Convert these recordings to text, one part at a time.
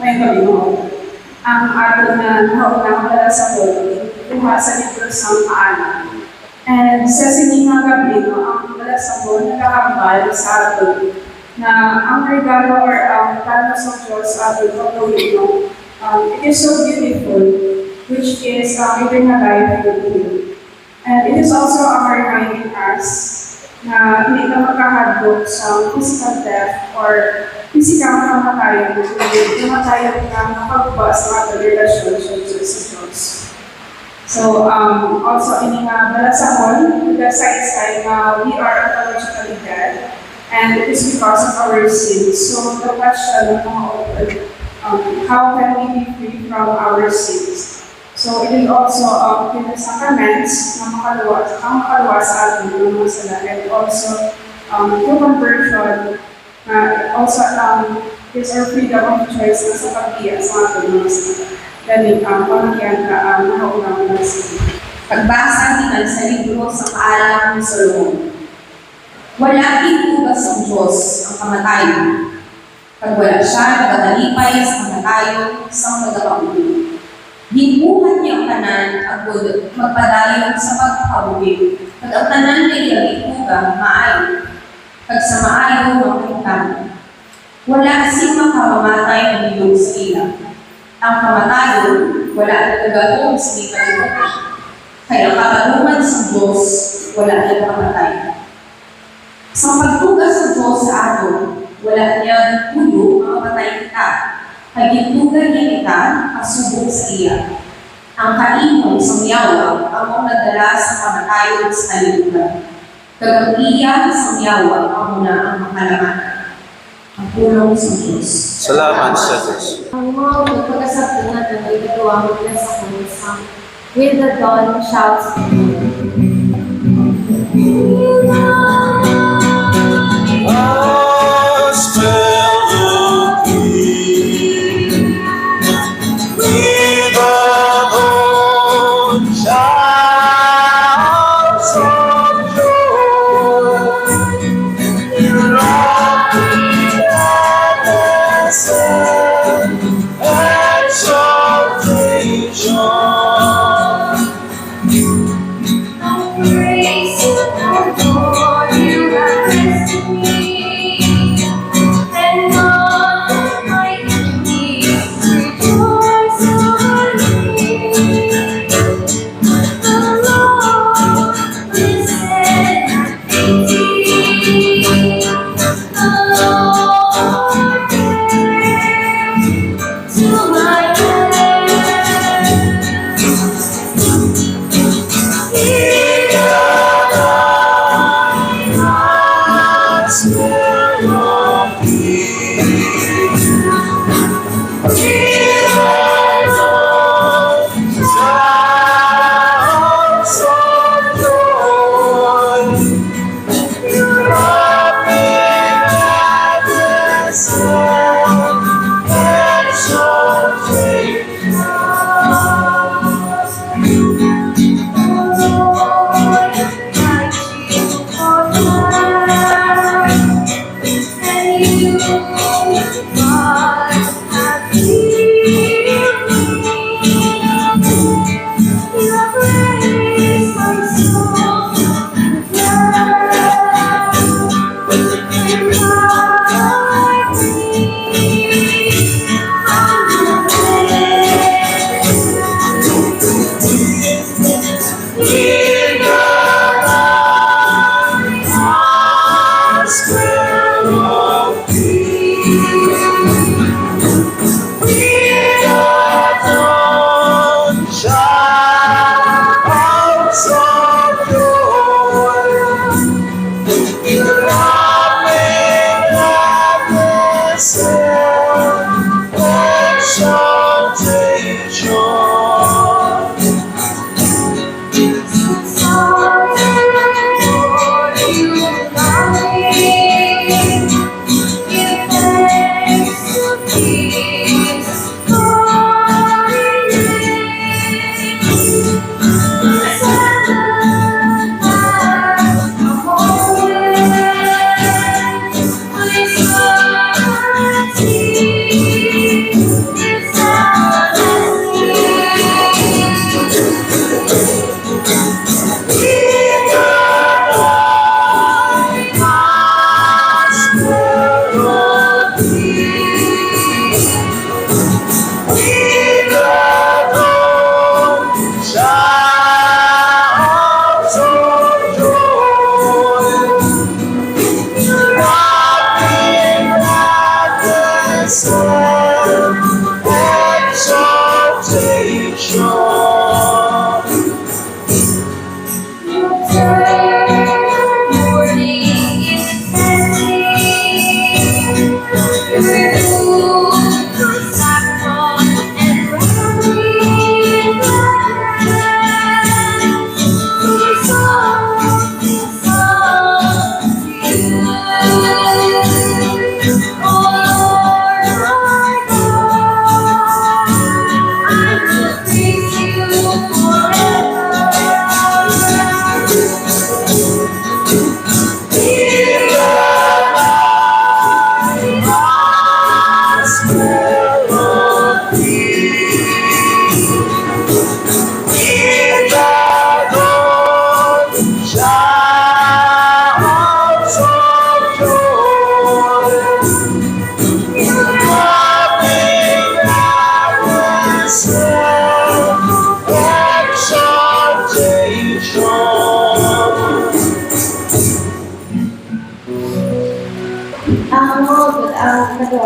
May Panginoon, ang ating nahaunang sa Lord, kuha sa libro ng Paalam. And sa siningang gabi, ang malasabon nakahambal sa atin na ang regalo or ang plano sa Diyos sa ating pagawin it is so beautiful, which is eternal life with Him. And it is also reminding us na hindi ka makahadlok sa physical death or physical kamatayan, kundi kamatayan na makagba sa ating relasyon sa Diyos. So, also in balasahon, the side we are ontologically dead, and it is because of our sins. So, the question how can we be free from our sins? So, it is also the sacraments na makaluwa sa ating mga masala, and also through conversion, also is our freedom of choice na sa pag-iya sa ating mga masala. Ganit ang pamagyan ka mahaunang nasa. Pagbasa natin sa libro sa Paalam ni Solomon. Wala inugas ang Diyos ang kamatayan. Pag wala siya, nagagalipay sa kamatayon, isang magkakabuhi. Ginuhat niya ang tanan agud magpadayon sa pagkakabuhi. Pag ang tanan ay iuga, maayo. Pag sa maayo, makintang. Wala sing makamamatay na bilog sa ilang. Ang kamatayon, wala na nagagawin sa may kalimutan. Kaya katanungan sa Diyos, wala na kamatay. Sa pagtugas sa Diyos sa ato, wala niya tuyo ang kapatay kita. Kaya gintugan niya kita, kasubok sa iya. Ang kaimong sa miyawa, ang mong nagdala sa kamatayon sa kalimutan. Kagag-iya sa miyawa, ang muna ang makalamatan. Ang pulong sa Diyos. Salamat sa Diyos. Ang mga magpagkasap natin ay gagawa mo na sa kanisang with the dawn shouts.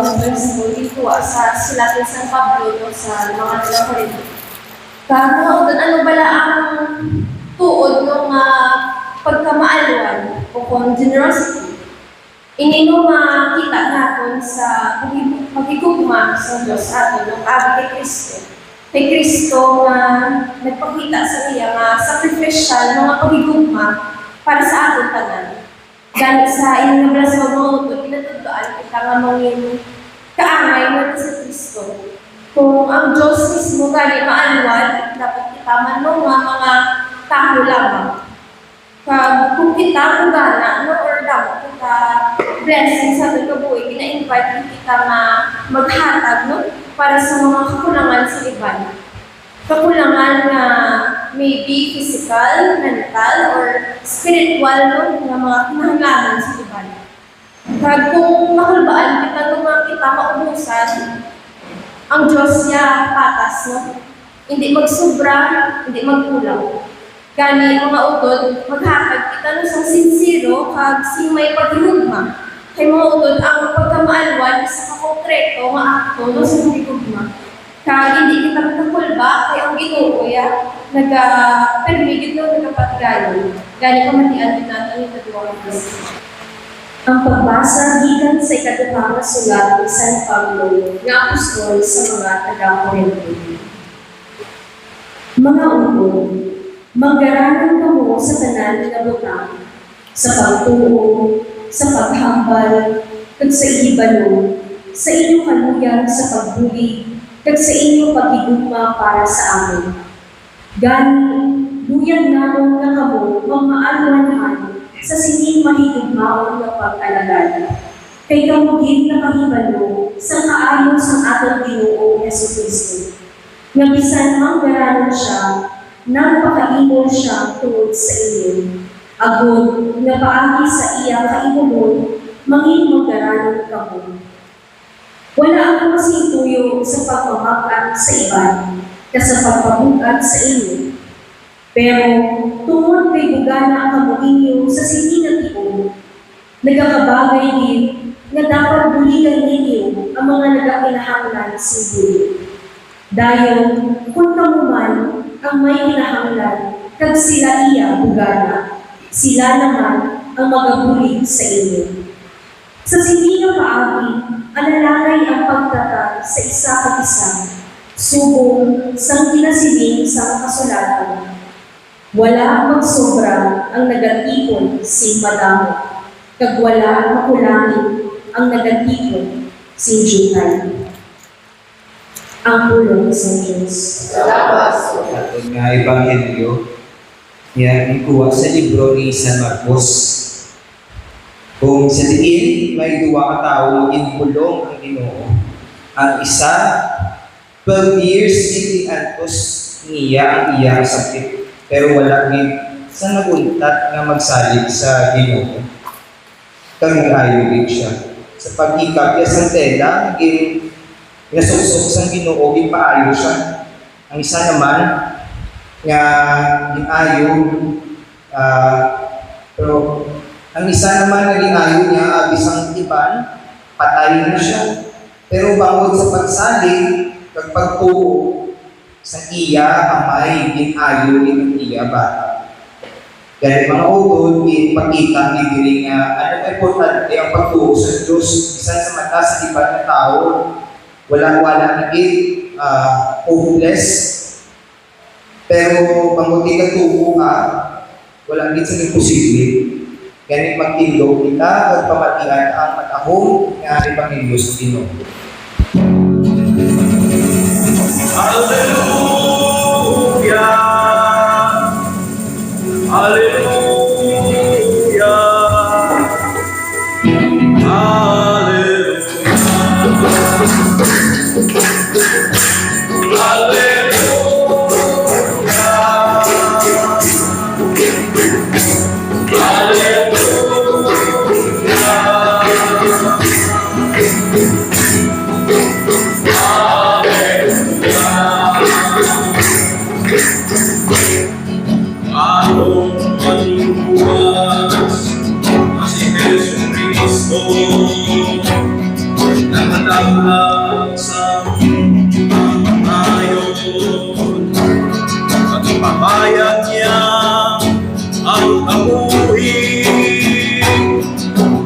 Gospel dito sa sulat ni San Pablo no, sa mga Korinto. Kamu ano bala ang tuod ng pagkamaaluan o kung generosity. Ini mo makita natin sa pagigugma sa Diyos ato ng abi kay Kristo. Kay Kristo nga nagpakita sa iya nga sacrificial nga pagigugma para sa ating tanan. Ganit sa ilang nablas mo mga utod, pinatudaan kita nga mangin kaangay mo sa Kristo. Kung ang Diyos mismo gani maaluan, dapat kita man mo nga mga tao lamang. Kung kita kung gana, no, or dapat kita blessing sa ating kabuhi, pina-invite kita na maghatag no, para sa mga kakulangan sa iban. Kakulangan na maybe physical, mental, or spiritual no, na mga kinahanglanan sa iban. Kung makulbaan kita nung kita maubusan, ang Diyos niya patas, no? Hindi magsobra, hindi magkulang. Gani mga utod, maghatag kita no sa sincero, kag sing may paghilugma. Kay mga utod, ang pagkamaalwan sa kakokreto, nga akto, no sa higugma. Kag hindi kita makakulba, kay ang Ginoo ya, nag-permigit no, nagapatigayon. Gani kamatian din natin yung katuwang Kristo. Ang pagbasa gikan sa ikaduhang sulat ni San Pablo nga apostol sa mga taga-Korinto. Mga utod, manggaranan kamo sa tanan nga butang, sa pagtuo, sa paghambal, kag sa ibano, sa inyong kaluyan sa pagbulig, kag sa inyong pagigugma para sa amin. Gani, luyan namon nga kamo mamaalwanhan sa sining mahigugmaon nga pag-alagad. Kay kamugid na kahibalo sa kaayon sa atong Ginoo Jesucristo. Nga bisan manggaranan siya, nagpakaibol siya tungod sa inyo. Agod nga paagi sa iya kaibulon, mangin manggaranan kamo. Wala ako masituyo sa pagmamakan sa iban, sa pagpabukat sa inyo. Pero tungod kay bugana kamo inyo sa sininatibo, nagakabagay din nga dapat buligan ninyo ang mga nagakinahanglan sa bulig. Dayon, kung kamuman ang may kinahanglan, kag sila iya bugana, sila naman ang magabulig sa inyo. Sa sininga paagi, alalangay ang pagtatag sa isa kag isa, subong sang kinasiling sa kasulatan. Wala ang magsobra ang nagatipon sing madamo, kag wala ang makulangin ang nagatipon sing jutay. Ang pulong sa Diyos. At nga Ebanghelyo, yan ikuha sa libro ni San Marcos. Kung sa diin, may duwa ka tao ginpulong ang Ginoo. Ang isa, 12 years itiantos niya ang iyang sakit. Pero wala din sa naguntat nga magsalig sa Ginoo. Kang ayo din siya. Sa pag-ikap niya sa tela, naging nasuksok sa Ginoo, ipaayo siya. Ang isa naman, nga ginayo, pero ang isa naman naging ayo niya, abisang iban, patay na siya. Pero bangod sa pagsalig, pagpagtuo, sa iya amay ginayo ng iya bata. Dahil mga utod, ipakita ni diri nga ano importante ang pagtuo sa Diyos. Bisan sa mata sa iba na tao, wala naging hopeless. Pero panguti ka tuo ka, wala naging sa imposible. Ganit magtindog kita at pamatian ang matahong nga Ebanghelyo sa Ginoo. Hallelujah! Hallelujah! sa ngayon at ipapayag niya ang abuhin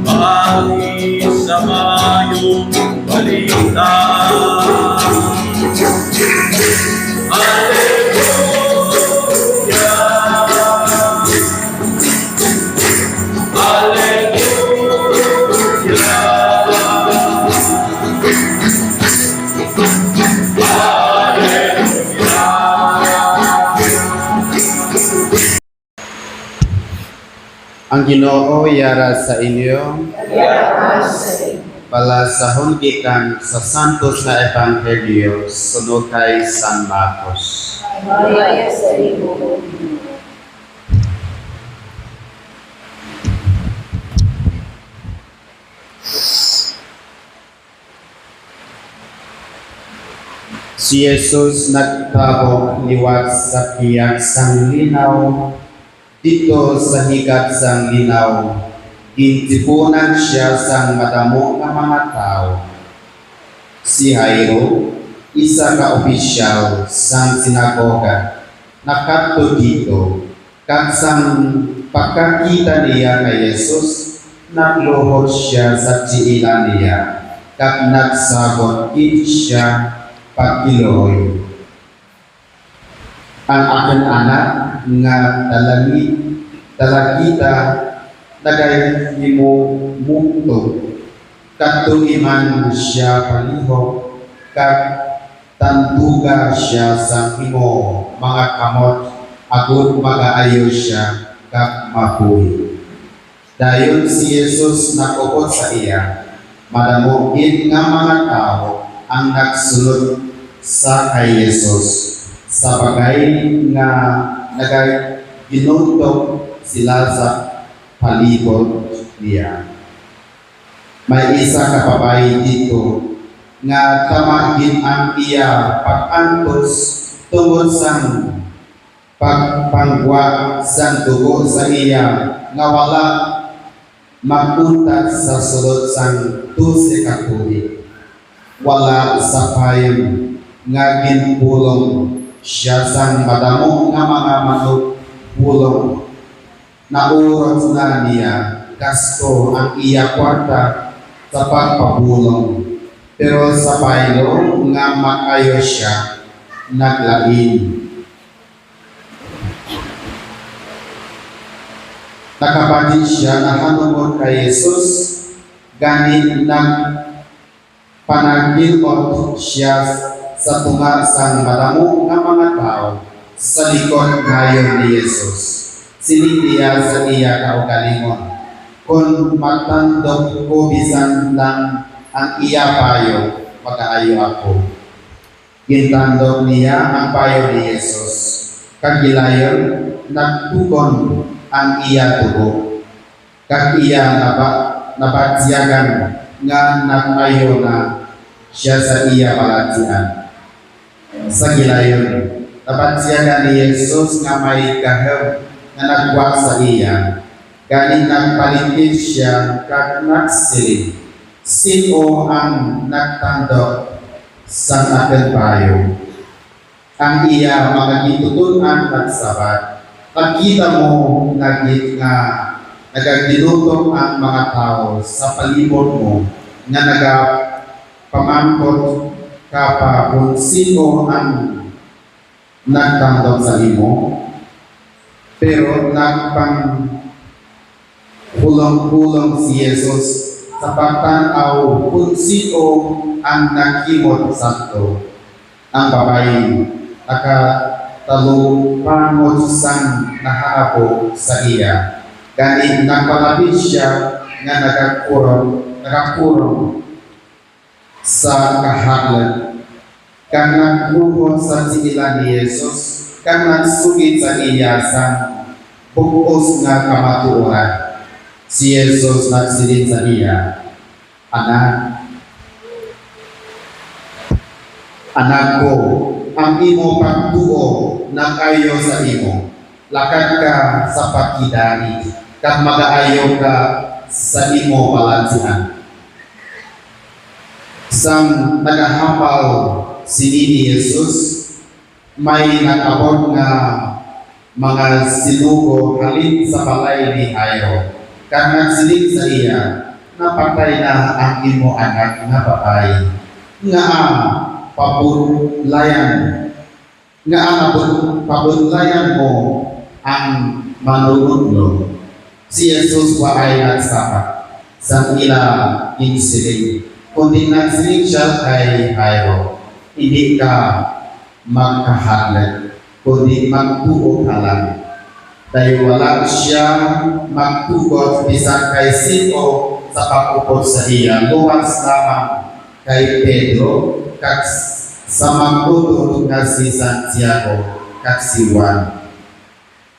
bahagi sa mayong balita. Ang Ginoo yara sa inyo, palasahon gikan sa santos nga ebanghelyo sunod kay San Marcos. Si Jesus nagtabok liwat sa tiyak sang linaw dito sa higat sang linaw. Gintipunan siya sang madamo nga mga tao. Si Jairo, isa ka opisyal sang sinagoga, nakadto dito. Kag sang pagkakita niya kay Jesus, nagluhod siya sa tiilan niya. Kag nagsagot gid siya pagkiloy. Ang aking anak nga talagita nagay mo mungto kadto iman siya palihok kag tanduga siya sa imo mga kamot agud magaayo siya kag mabuhi. Dayon si Jesus nakupot sa iya, madamo gid nga mga tao ang nagsulod sa kay Jesus sa bagay nga nagay ginutok sila sa palibot niya. May isa ka babae dito nga tamagin ang iya pag-antos tungod sang pagpangwa sang dugo sa iya nga wala magpuntat sa sulod sang 12 ka tuig. Wala sa payon nga ginpulong siya sang madamo nga mga manupulong. Naurot na niya gasto ang iya kwarta sa pagpapulong. Pero sa paylong nga makayo siya naglain. Nakapatid siya na hanungod kay Jesus, ganit panagilot siya sa tunga sang madamo nga mga tao sa likod ngayon ni Jesus. Sinindiya sa iya kaugalingon, kung matandog ko bisan lang ang iya payo, magaayo ako. Gintandog niya ang payo ni Jesus. Kagilayon, nagtugon ang iya tubo. Kag iya nabatsyagan nga nag-ayo na siya sa iya balatian. Sa gilayon, nabatsyagan ni Jesus nga may kahel nga nagwa sa iya. Galing nagpalitin siya kag nagsiling, sino ang nagtandog sa aking payo? Ang iya mga gitutunan nagsabat, pagkita mo nagit nga nagagiluto ang mga tao sa palibot mo nga nagapamangkot ka pa kung sino ang nagtandog sa imo, pero nagpang-hulong si Jesus sa pagtanaw kung sino ang nagkimot santo. Ang babae nakatalupangod sang nahaapo sa iya. Ganit nagpalapit siya nga nagakurong sa kahaglan. Kang nagluhod sa tiilan ni Jesus, kang nagsugit sa iya sa bukos nga kamatuoran. Si Jesus nagsilid sa iya, Anak ko, ang imo pagtuo nakayo sa imo. Lakad ka sa pagkidani, kag magaayo ka sa imo balansihan. Sang nagahambal sini ni Jesus, may nakabot nga mga sinugo halin sa balay ni Jairo. Kag nagsiling sa iya, napatay na ang imo anak nga babae. Nga ang pabudlayan mo ang manunodlo. Si Jesus wa ay nagsapat sa ila insiling. Kundi nagsiling siya kay Jairo, hindi ka magkahalag, kundi magtuo ka lang. Dahil wala siya magtugot bisan kay sino sa pagupot sa iya, luwas lamang kay Pedro, kag sa magtutulog na si Santiago, kag si Juan.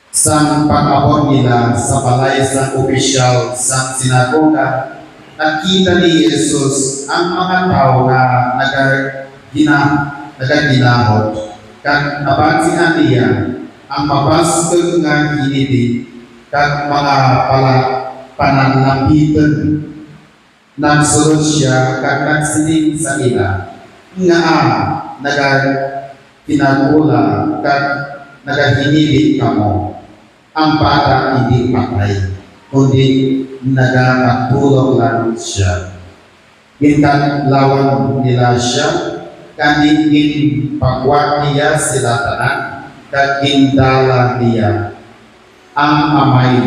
Sang pag-abot nila sa balay sa opisyal sa sinagoga, nakita ni Jesus ang mga tao na nagaginahot, kag nabansihan niya ang mabaskog nga hinidi kag mga pananlapitan. Nagsulod siya kag nagsiling sa ila nga nagakinagula kag nagahinidi kamo. Ang bata hindi patay, kundi nagapatulog lang siya. Gintatlawan nila siya, kaningin pagwat niya sila tanan, kag gindala niya ang amay,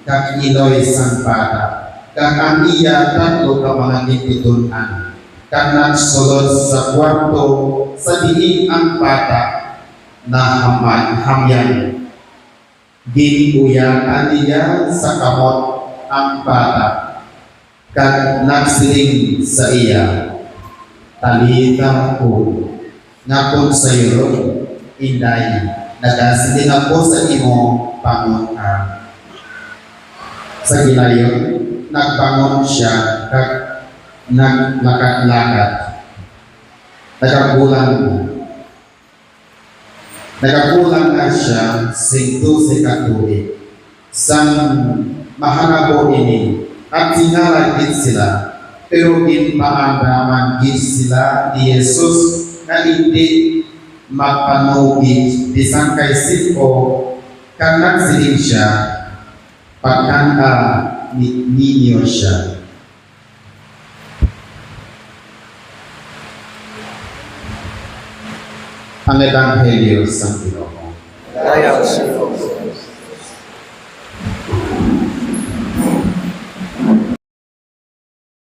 kag iloy sang bata, kag ang iya tatlo ka mga gitutunan, kag nagsulod sa kwarto sa diin ang bata na hamyan. Ginuyakan niya sa kamot ang bata, kag nagsiling sa iya, Talita ko, nga kung sa'yo, inday, nagasiling ako sa imo, bangon ka. Sa gilayon, nagbangon siya, kag naglakad-lakad. Nagakulang na siya singto si katuig. Sang mahanabo ini at sinalagit sila, pero ginpaandaman gid sila ni Jesus na hindi magpanugid bisan kay siko, kag nagsiling siya pagkanta ninyo siya. Ang Ebanghelyo sa Ginoo. Kaya